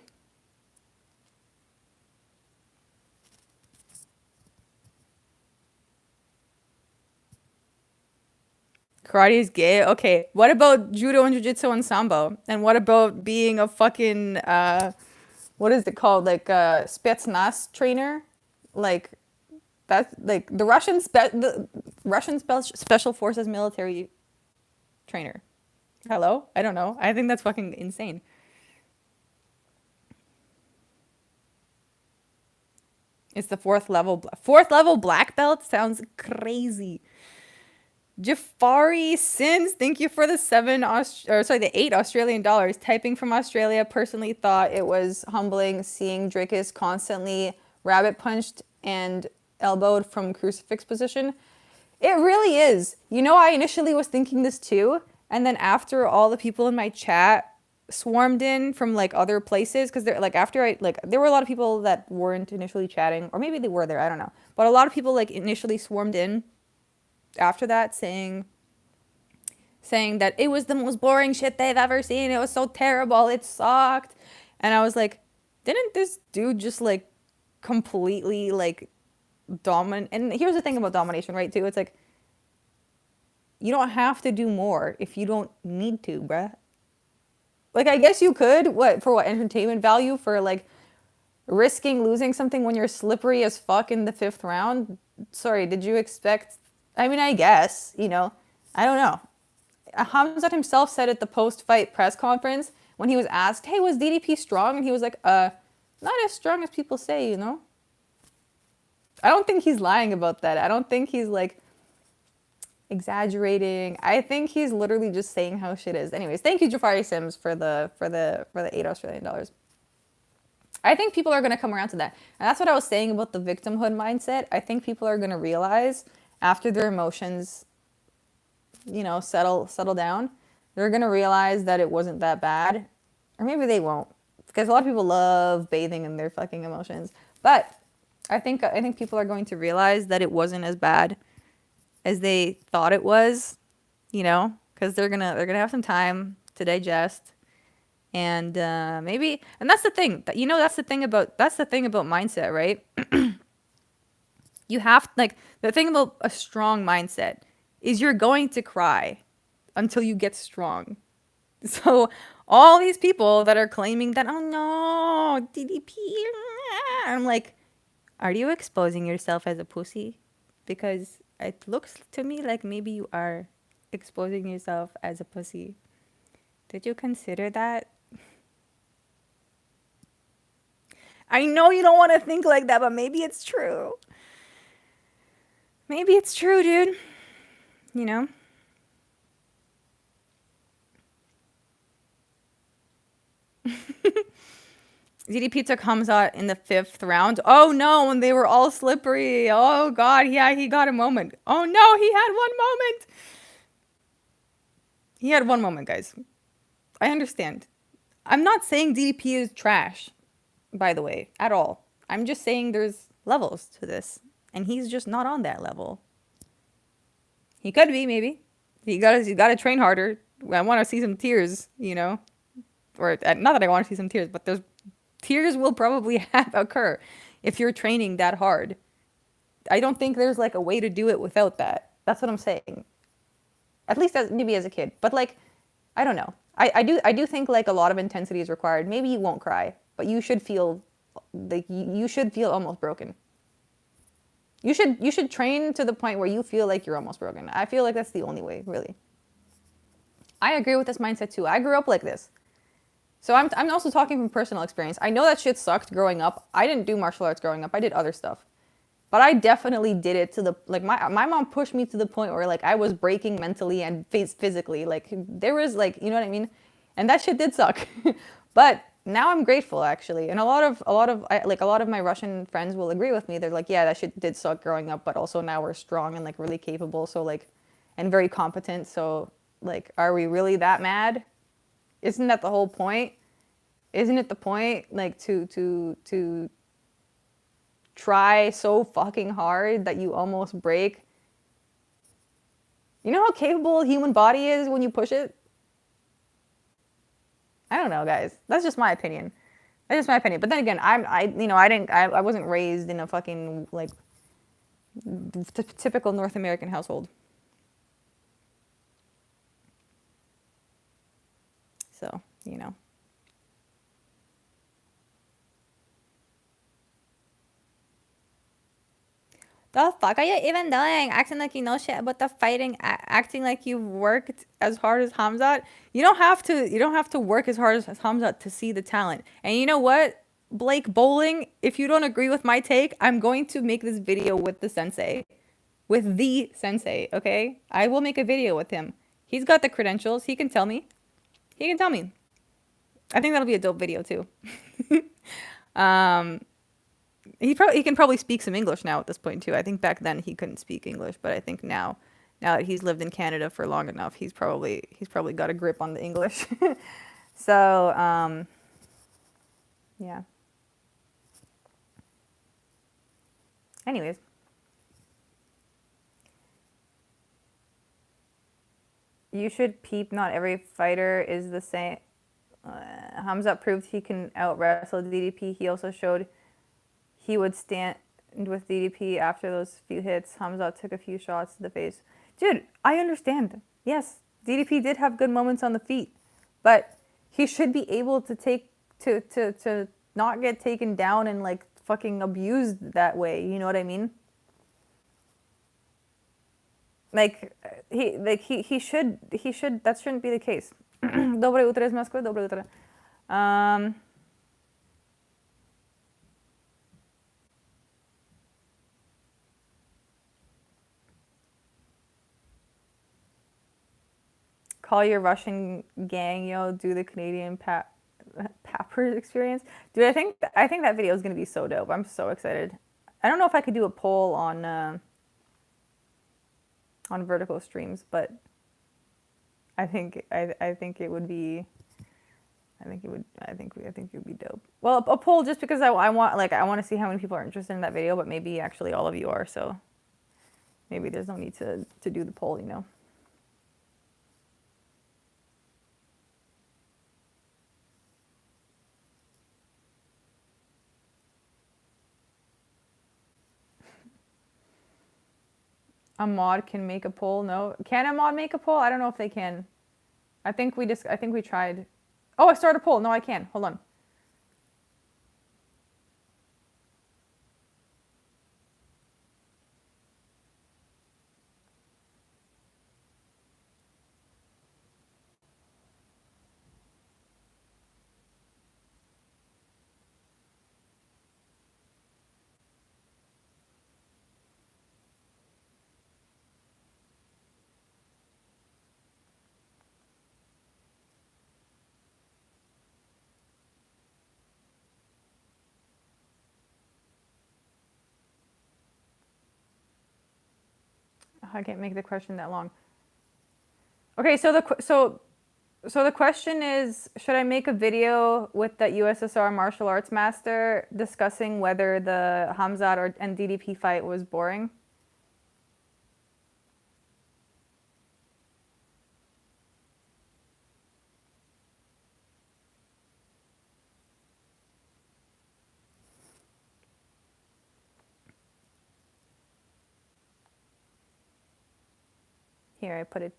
Karate is gay? Okay. What about judo and jiu-jitsu and sambo? And what about being a fucking, what is it called? Like a spetsnaz trainer? Like, that's like the Russian special forces military trainer. Hello? I don't know. I think that's fucking insane. It's the fourth level. Fourth level black belt sounds crazy. Jafari Sins, thank you for the the $8 Australian. Typing from Australia, personally thought it was humbling seeing Drakus constantly rabbit punched and elbowed from crucifix position. It really is. You know, I initially was thinking this too, and then after all the people in my chat swarmed in from like other places, because they're like, there were a lot of people that weren't initially chatting, or maybe they were there, I don't know, but a lot of people like initially swarmed in after that saying that it was the most boring shit they've ever seen. It was so terrible. It sucked. And I was like, didn't this dude just like completely like dominate? And here's the thing about domination, right? Too. It's like, You don't have to do more if you don't need to, bruh. Like, I guess you could. What, for what, entertainment value? For like risking losing something when you're slippery as fuck in the fifth round? Sorry, did you expect? I mean, I guess, I don't know. Hamzat himself said at the post-fight press conference when he was asked, "Hey, was DDP strong?" And he was like, not as strong as people say." I don't think he's lying about that. I don't think he's like exaggerating. I think he's literally just saying how shit is. Anyways, thank you, Jafari Sims, for the $8 Australian. I think people are gonna come around to that, and that's what I was saying about the victimhood mindset. I think people are gonna realize after their emotions, settle down, they're gonna realize that it wasn't that bad, or maybe they won't, because a lot of people love bathing in their fucking emotions. But I think people are going to realize that it wasn't as bad as they thought it was, because they're gonna have some time to digest, and maybe, and that's the thing that that's the thing about mindset, right? You have, like, the thing about a strong mindset is you're going to cry until you get strong. So all these people that are claiming that, oh no, DDP, I'm like, are you exposing yourself as a pussy? Because it looks to me like maybe you are exposing yourself as a pussy. Did you consider that? I know you don't want to think like that, but maybe it's true. Maybe it's true, dude. You know? DDP took Hamzat in the fifth round. Oh no, and they were all slippery. Oh god, yeah, he got a moment. Oh no, he had one moment. He had one moment, guys. I understand. I'm not saying DDP is trash, by the way, at all. I'm just saying there's levels to this, and he's just not on that level. He could be, maybe. He gotta train harder. I want to see some tears, or not that I want to see some tears, but there's tears will probably occur if you're training that hard. I don't think there's like a way to do it without that. That's what I'm saying. At least maybe as a kid, but like, I don't know. I do think like a lot of intensity is required. Maybe you won't cry, but you should feel like you should feel almost broken. You should train to the point where you feel like you're almost broken. I feel like that's the only way, really. I agree with this mindset too. I grew up like this. So I'm also talking from personal experience. I know that shit sucked growing up. I didn't do martial arts growing up. I did other stuff. But I definitely did it to the, like, my mom pushed me to the point where like I was breaking mentally and physically. Like there was like, you know what I mean? And that shit did suck. But now I'm grateful, actually. And a lot of my Russian friends will agree with me. They're like, yeah, that shit did suck growing up, but also now we're strong and like really capable, so like, and very competent. So like, are we really that mad? Isn't that the whole point? Isn't it the point, like, to try so fucking hard that you almost break? You know how capable a human body is when you push it? I don't know, guys. That's just my opinion. That's just my opinion. But then again, I wasn't raised in a fucking like typical North American household. So, The fuck are you even doing? Acting like you know shit about the fighting, acting like you've worked as hard as Hamzat. You don't have to work as hard as Hamzat to see the talent. And you know what? Blake Bowling, if you don't agree with my take, I'm going to make this video with the sensei. With the sensei, okay? I will make a video with him. He's got the credentials. He can tell me. He can tell me. I think that'll be a dope video too. He can probably speak some English now at this point too. I think back then he couldn't speak English, but I think now that he's lived in Canada for long enough, he's probably got a grip on the English. So yeah. Anyways, you should peep. Not every fighter is the same. Hamzat proved he can out wrestle DDP. He also showed he would stand with DDP after those few hits. Hamzat took a few shots to the face. Dude, I understand. Yes, DDP did have good moments on the feet, but he should be able to take to not get taken down and like fucking abused that way. You know what I mean? Like he should that shouldn't be the case. Dobre утро, из Москвы. Dobre утро. Call your Russian gang, yo. Do the Canadian Pappers experience, dude. I think that video is gonna be so dope. I'm so excited. I don't know if I could do a poll on vertical streams, but I think it would be. I think it would be dope. Well, a poll just because I want to see how many people are interested in that video, but maybe actually all of you are, so maybe there's no need to do the poll, you know. A mod can make a poll. No, can a mod make a poll? I don't know if they can. I think we tried. Oh, I started a poll. No, I can. Hold on. I can't make the question that long. Okay, so the question is, should I make a video with that USSR martial arts master discussing whether the Hamzat and DDP fight was boring? Here, I put it.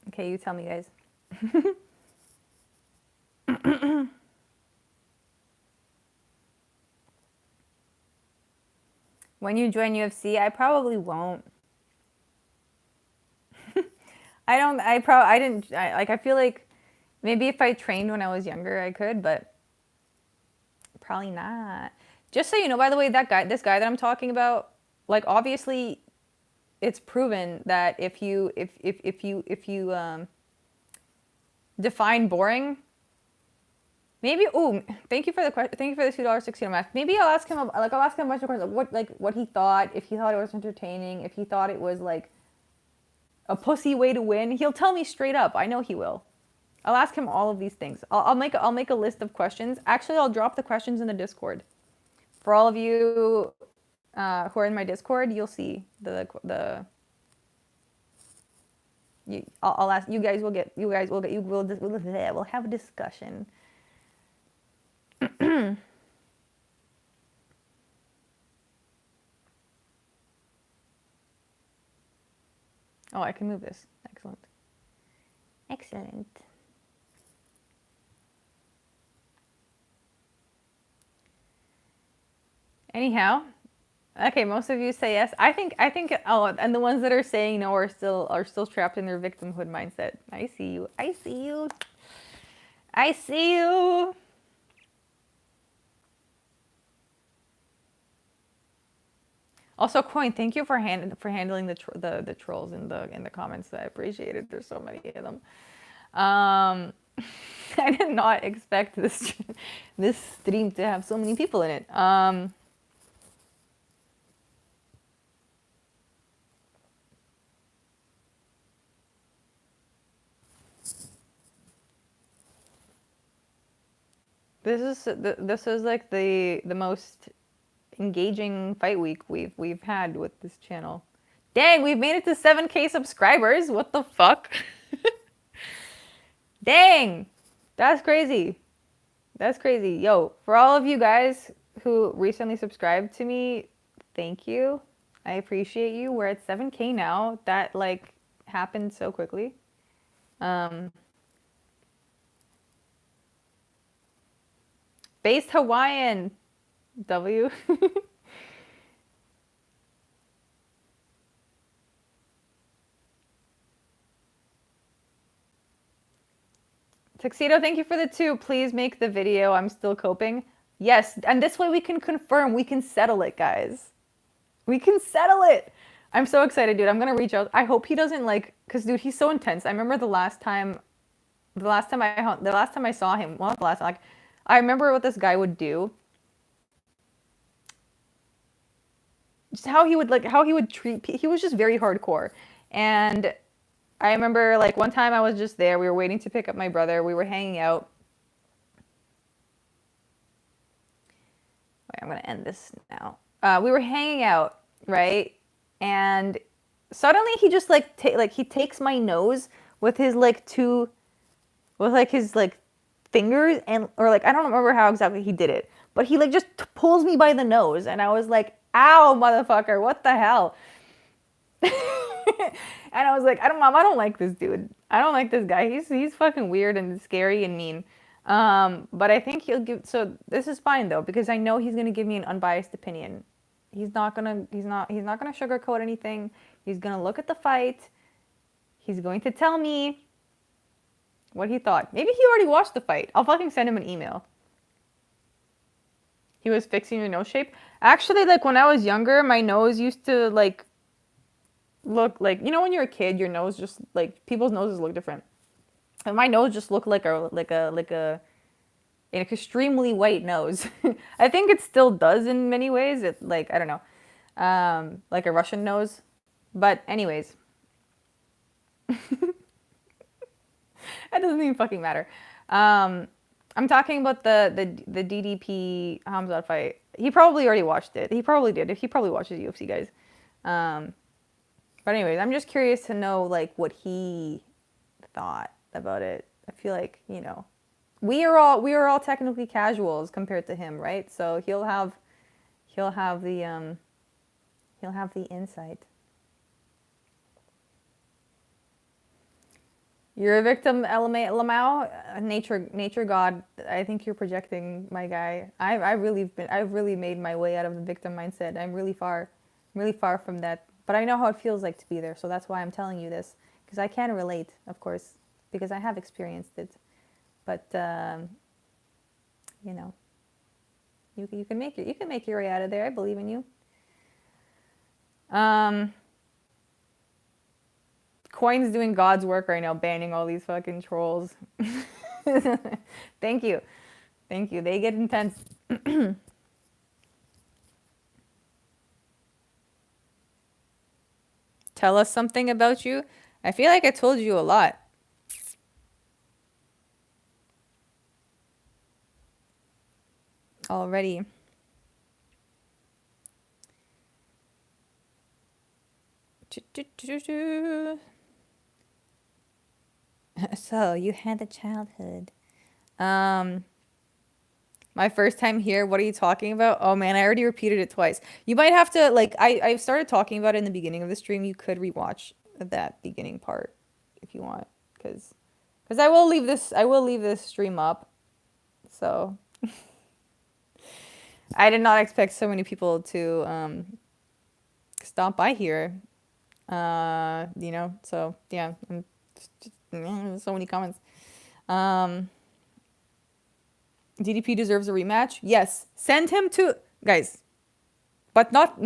Okay, you tell me, guys. When you join UFC, I probably won't. I feel like maybe if I trained when I was younger, I could, but probably not. Just so you know, by the way, this guy that I'm talking about, like obviously it's proven that if you define boring, maybe. Oh, thank you for the question. Thank you for the $2.60 math. Maybe I'll ask him. I'll ask him a bunch of questions. What he thought, if he thought it was entertaining, if he thought it was like a pussy way to win. He'll tell me straight up. I know he will. I'll ask him all of these things. I'll make a list of questions. Actually, I'll drop the questions in the Discord. For all of you who are in my Discord, you'll see I'll ask you guys. We'll have a discussion. Oh, I can move this. Excellent. Excellent. Anyhow, okay, most of you say yes. I think oh, and the ones that are saying no are still trapped in their victimhood mindset. I see you. I see you. I see you. Also, Coin, thank you for handling the trolls in the comments. I appreciate it. There's so many of them. I did not expect this stream to have so many people in it. This is like the most engaging fight week we've had with this channel. Dang, we've made it to 7K subscribers. What the fuck? Dang, that's crazy. That's crazy. Yo, for all of you guys who recently subscribed to me, thank you. I appreciate you. We're at 7K now. That like happened so quickly. Um, Based Hawaiian, W. Tuxedo, thank you for the 2. Please make the video. I'm still coping. Yes, and this way we can confirm. We can settle it, guys. We can settle it. I'm so excited, dude. I'm gonna reach out. I hope he doesn't like, cause dude, he's so intense. I remember the last time I saw him. Well, not the last time. Like, I remember what this guy would do. Just how he would treat. He was just very hardcore, and I remember like one time I was just there. We were waiting to pick up my brother. We were hanging out. Wait, I'm gonna end this now. We were hanging out, right? And suddenly he just like he takes my nose with his like two, with like his like fingers, and or like I don't remember how exactly he did it, but he like just pulls me by the nose, and I was like, "Ow, motherfucker! What the hell?" And I was like, Mom, I don't like this dude. I don't like this guy. He's fucking weird and scary and mean. But I think he'll give. So this is fine though, because I know he's gonna give me an unbiased opinion. He's not gonna sugarcoat anything. He's gonna look at the fight. He's going to tell me what he thought. Maybe he already watched the fight. I'll fucking send him an email. He was fixing your nose shape. Actually, like when I was younger, my nose used to like look like, you know, when you're a kid, your nose just like people's noses look different. And my nose just looked like an extremely white nose. I think it still does in many ways. It like I don't know, like a Russian nose. But anyways, that doesn't even fucking matter. I'm talking about the DDP Hamzat fight. He probably already watched it. He probably did. He probably watches UFC, guys. But anyways, I'm just curious to know like what he thought about it. I feel like, you know, we are all technically casuals compared to him, right? So he'll have the insight. You're a victim, Lamau, nature god. I think you're projecting, my guy. I've really made my way out of the victim mindset. I'm really far from that. But I know how it feels like to be there, so that's why I'm telling you this, because I can relate, of course, because I have experienced it. But you know, you can make your way out of there. I believe in you. Coin's doing God's work right now, banning all these fucking trolls. Thank you. They get intense. Tell us something about you. I feel like I told you a lot. Already. So you had a childhood. My first time here, what are you talking about? Oh man, I already repeated it twice. You might have to like I started talking about it in the beginning of the stream. You could rewatch that beginning part if you want, because I will leave this stream up. So I did not expect so many people to stop by here. You know, so yeah, so many comments. DDP deserves a rematch. Yes, send him to guys, but not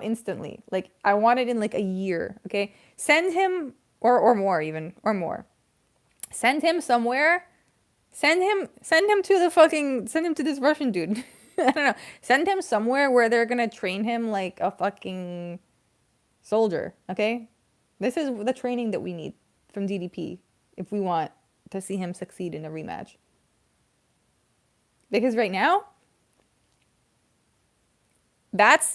instantly. Like I want it in like a year. Okay, send him or more even or more. Send him somewhere. Send him to this Russian dude. I don't know. Send him somewhere where they're gonna train him like a fucking soldier. Okay, this is the training that we need from DDP if we want to see him succeed in a rematch. Because right now, that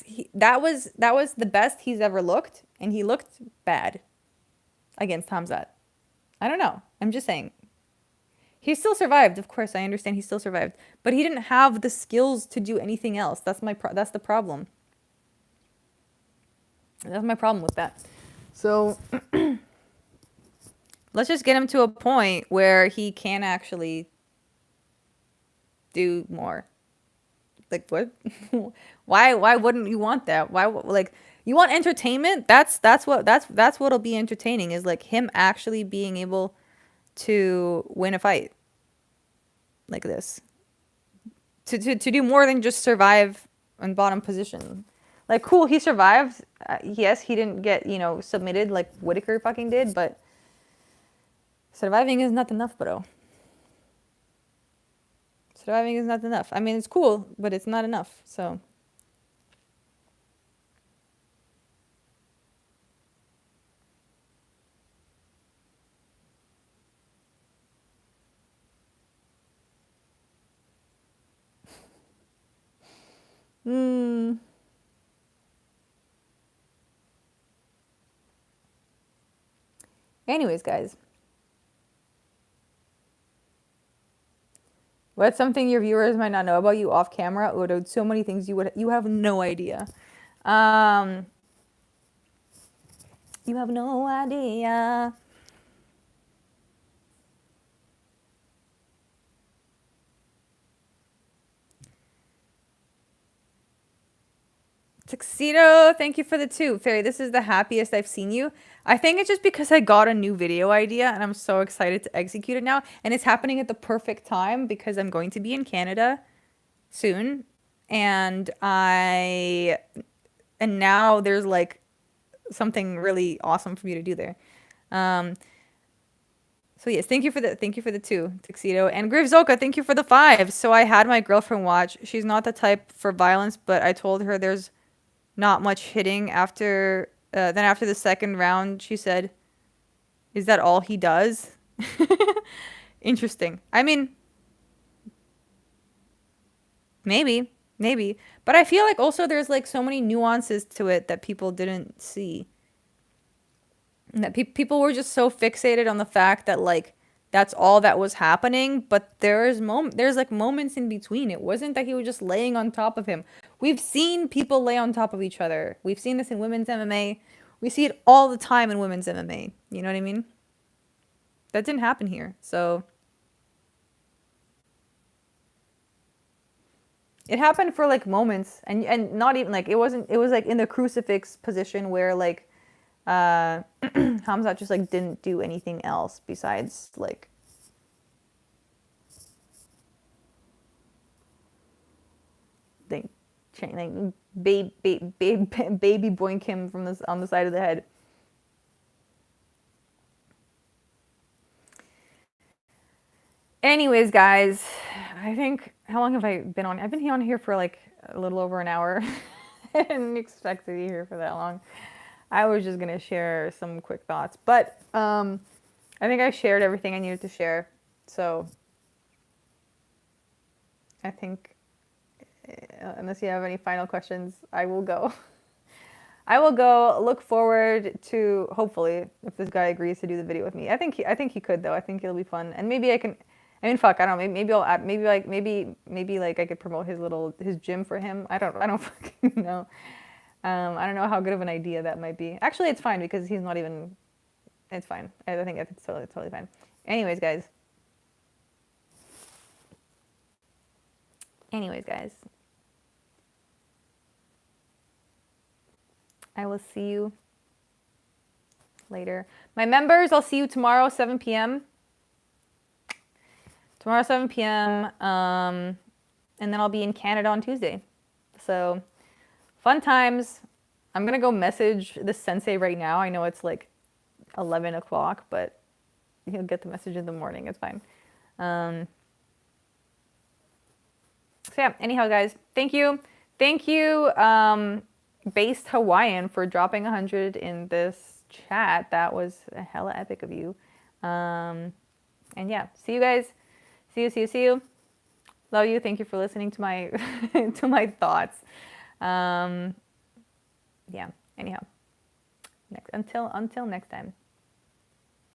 was the best he's ever looked, and he looked bad against Hamzat. I don't know. I'm just saying. He still survived, of course. I understand he still survived, but he didn't have the skills to do anything else. That's the problem. That's my problem with that. So let's just get him to a point where he can actually do more. Like what? Why wouldn't you want that? Why like you want entertainment? That's what'll be entertaining is like him actually being able to win a fight like this. To do more than just survive in bottom position. Like cool, he survived. Yes, he didn't get, you know, submitted like Whitaker fucking did, but surviving is not enough, bro. Surviving is not enough. I mean, it's cool, but it's not enough. So anyways, guys. What's something your viewers might not know about you off camera? Or so many things you have no idea. You have no idea. Tuxedo, thank you for the 2. Fairy, this is the happiest I've seen you. I think it's just because I got a new video idea and I'm so excited to execute it now. And it's happening at the perfect time because I'm going to be in Canada soon. And now there's like something really awesome for me to do there. So yes, thank you for the 2, Tuxedo. And Grivzoka, thank you for the 5. So I had my girlfriend watch. She's not the type for violence, but I told her there's not much hitting after then after the second round she said, is that all he does? Interesting. I mean, maybe but I feel like also there's like so many nuances to it that people didn't see, and that people were just so fixated on the fact that like that's all that was happening, but there's like moments in between. It wasn't that he was just laying on top of him. We've seen people lay on top of each other. We've seen this in women's MMA. We see it all the time in women's MMA. You know what I mean? That didn't happen here. So it happened for like moments, and not even like it was like in the crucifix position where like Hamzat just like didn't do anything else besides like baby boink him from this on the side of the head. Anyways, guys, I think how long have I been on? I've been on here for like a little over an hour. I didn't expect to be here for that long. I was just gonna share some quick thoughts, but I think I shared everything I needed to share. So I think unless you have any final questions, I will go. I will go. Look forward to hopefully if this guy agrees to do the video with me. I think he could though. I think it'll be fun, and maybe I can. I mean, fuck. I don't know. Maybe I'll add. Maybe like I could promote his gym for him. I don't fucking know. I don't know how good of an idea that might be. Actually, it's fine because he's not even. It's fine. I think it's totally fine. Anyways, guys. I will see you later. My members, I'll see you tomorrow, 7 p.m. Tomorrow, 7 p.m. And then I'll be in Canada on Tuesday. So, fun times. I'm going to go message the sensei right now. I know it's like 11 o'clock, but he'll get the message in the morning. It's fine. So, yeah, anyhow, guys, thank you. Thank you, Based Hawaiian, for dropping 100 in this chat. That was a hella epic of you. And yeah, see you guys. See you. Love you. Thank you for listening to my to my thoughts. Yeah. Anyhow, until next time.